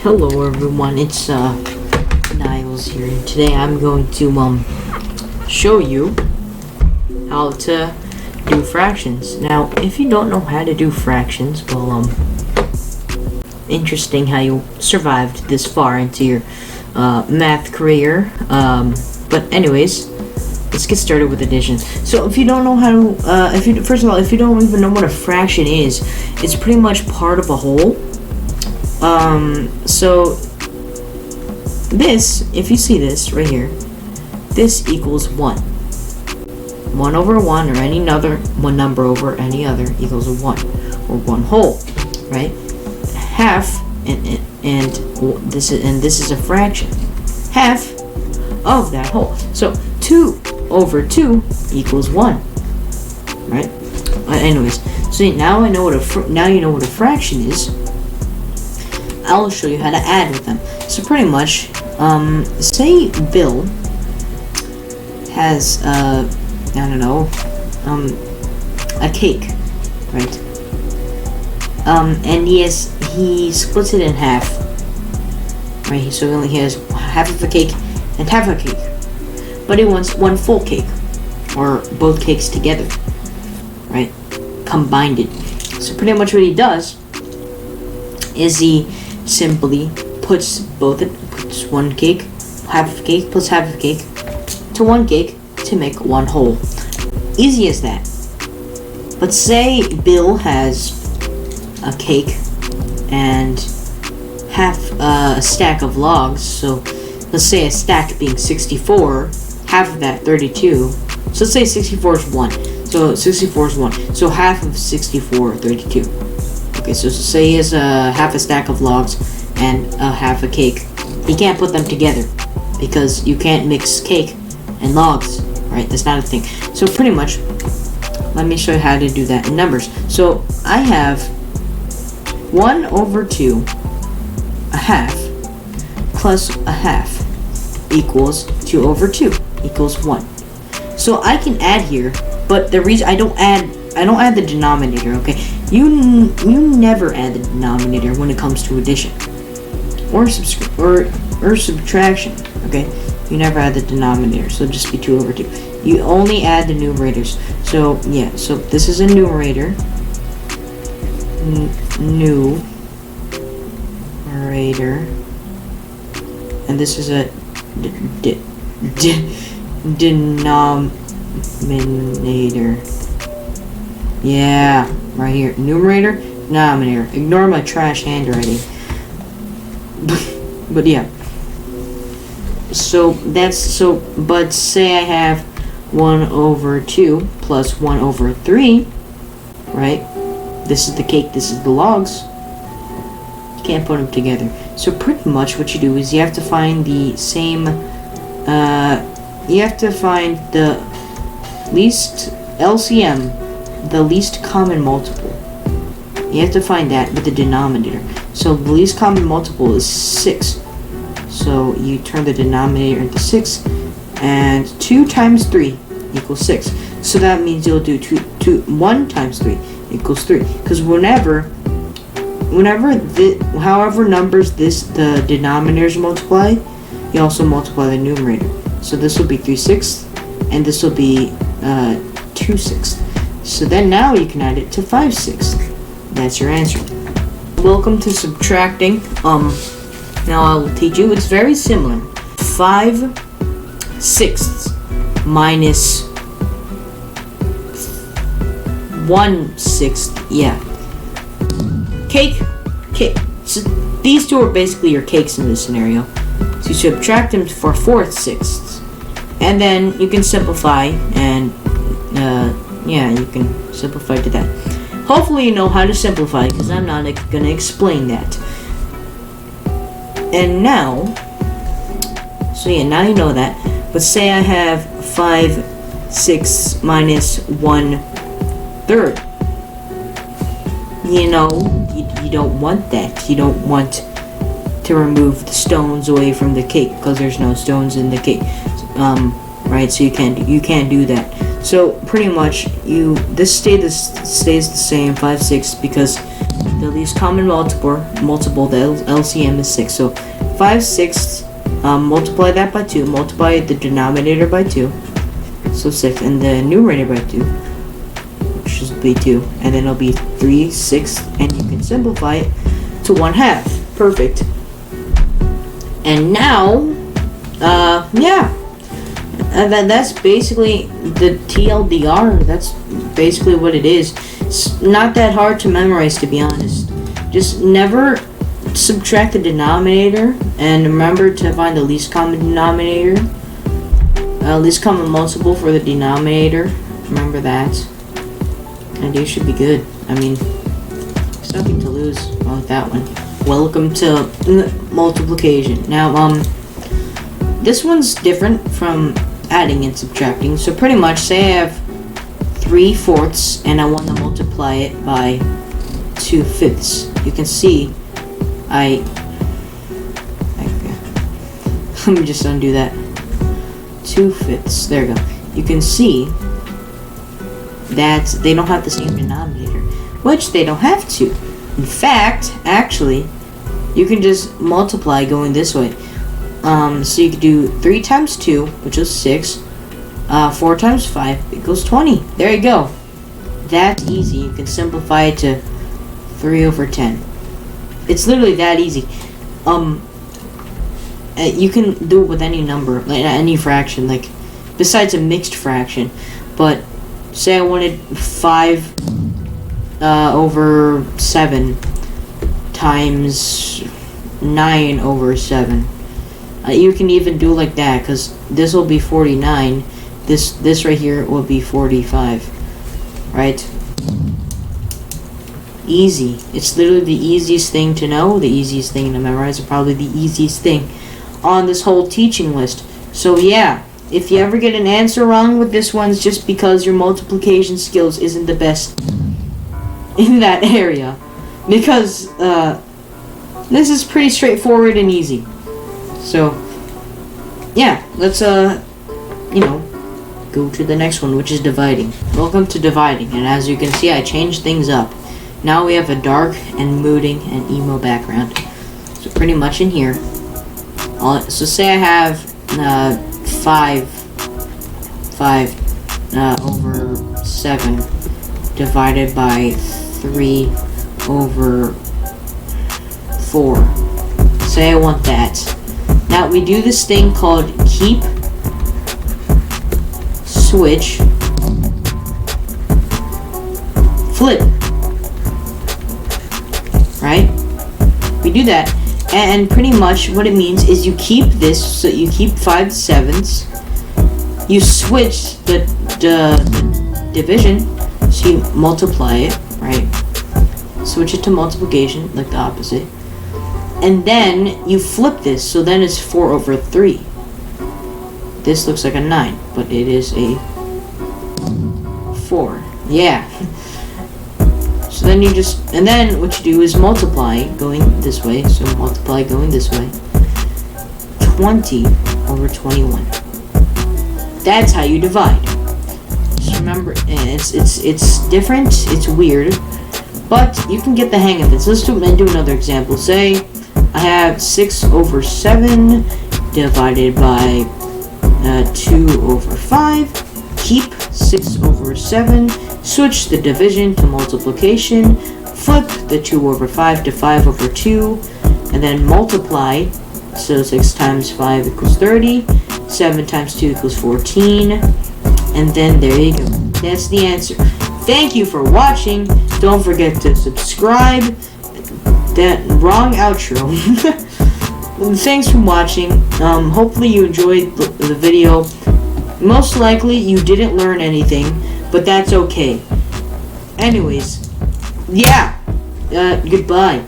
Hello everyone, it's Niles here, and today I'm going to show you how to do fractions. Now, if you don't know how to do fractions, well, interesting how you survived this far into your math career. But anyways, let's get started with addition. So if you don't know how to, first of all, if you don't even know what a fraction is, it's pretty much part of a whole. So this, if you see this right here, this equals 1. 1 over 1 or any other one number over any other equals a 1 or 1 whole, right? Half and this is a fraction. Half of that whole. So 2 over 2 equals 1, right? Anyways, so now you know what a fraction is. I'll show you how to add with them. So pretty much, say Bill has I don't know, a cake, right? And he splits it in half, right? So he only has half of a cake and half a cake, but he wants one full cake, or both cakes together, right? Combined it. So pretty much what he does is he simply puts one cake, half of a cake plus half of a cake to one cake to make one whole. Easy as that. But say Bill has a cake and half a stack of logs. So let's say a stack being 64, half of that 32. So let's say 64 is 1. So 64 is 1. So half of 64, 32. Okay, so say he has half a stack of logs and half a cake. He can't put them together because you can't mix cake and logs, right? That's not a thing. So pretty much, let me show you how to do that in numbers. So I have 1 over 2, a half, plus a half equals 2 over 2 equals 1. So I can add here, but the reason I don't add the denominator, okay? You never add the denominator when it comes to addition or subtraction, okay? You never add the denominator, so it'll just be 2 over 2. You only add the numerators. So yeah, so this is a numerator. Numerator, and this is a denominator. Yeah, right here. Numerator, denominator. Ignore my trash handwriting. But yeah. But say I have 1 over 2 plus 1 over 3, right? This is the cake, this is the logs. You can't put them together. So pretty much what you do is you have to find the same, you have to find the least LCM, the least common multiple. You have to find that with the denominator. So the least common multiple is 6. So you turn the denominator into 6, and 2 times 3 equals 6. So that means you'll do 1 times 3 equals 3. Because however numbers the denominators multiply, you also multiply the numerator. So this will be 3/6, and this will be 2/6. So then now you can add it to 5/6. That's your answer. Welcome to subtracting. Now I'll teach you. It's very similar. 5/6 minus 1/6. Yeah. Cake. So these two are basically your cakes in this scenario. So you subtract them for 4/6, and then you can simplify, and yeah, you can simplify to that. Hopefully you know how to simplify, because I'm not going to explain that. And now, so yeah, now you know that. But say I have 5/6 minus 1/3. You know, you don't want that. You don't want to remove the stones away from the cake, because there's no stones in the cake. Right? So you can't do that. So pretty much this stays the same, 5/6, because the least common multiple, the LCM is 6. So 5/6, multiply that by 2, multiply the denominator by 2, so 6, and the numerator by 2, which will be 2, and then it'll be 3/6, and you can simplify it to 1/2. Perfect. And now, that's basically the TLDR. That's basically what it is. It's not that hard to memorize, to be honest. Just never subtract the denominator, and remember to find the least common denominator. Least common multiple for the denominator. Remember that. And you should be good. I mean, there's nothing to lose with that one. Welcome to multiplication. Now, this one's different from adding and subtracting. So pretty much, say I have 3/4 and I want to multiply it by 2/5. You can see let me just undo that. 2/5. There we go. You can see that they don't have the same denominator, which they don't have to. In fact, actually, you can just multiply going this way. So you could do 3 times 2, which is 6. 4 times 5 equals 20. There you go. That's easy. You can simplify it to 3/10. It's literally that easy. You can do it with any number, like any fraction, like besides a mixed fraction. But say I wanted 5/7 times 9/7. You can even do like that, because this will be 49. This right here will be 45. Right? Easy. It's literally the easiest thing to know, the easiest thing to memorize, and probably the easiest thing on this whole teaching list. So yeah, if you ever get an answer wrong with this one, it's just because your multiplication skills isn't the best in that area. Because this is pretty straightforward and easy. So yeah, let's go to the next one, which is dividing. Welcome to dividing, and as you can see, I changed things up. Now we have a dark and mooding and emo background. So pretty much in here, so say I have 5 over 7 divided by 3/4. Say I want that. Now we do this thing called keep, switch, flip. Right? We do that, and pretty much what it means is you keep this, so you keep 5/7. You switch the division, so you multiply it, right? Switch it to multiplication, like the opposite. And then you flip this, so then it's 4/3. This looks like a 9, but it is a 4. Yeah. So then you just, and then what you do is multiply going this way, so multiply going this way. 20/21. That's how you divide. Just remember, it's different, it's weird, but you can get the hang of it. So let's do another example. Say I have 6/7 divided by 2/5. Keep 6/7. Switch the division to multiplication. Flip the 2/5 to 5/2, and then multiply. So 6 times 5 equals 30. 7 times 2 equals 14. And then there you go. That's the answer. Thank you for watching. Don't forget to subscribe. That wrong outro. Thanks for watching. Hopefully you enjoyed the video. Most likely you didn't learn anything, but that's okay. Anyways, yeah. Goodbye.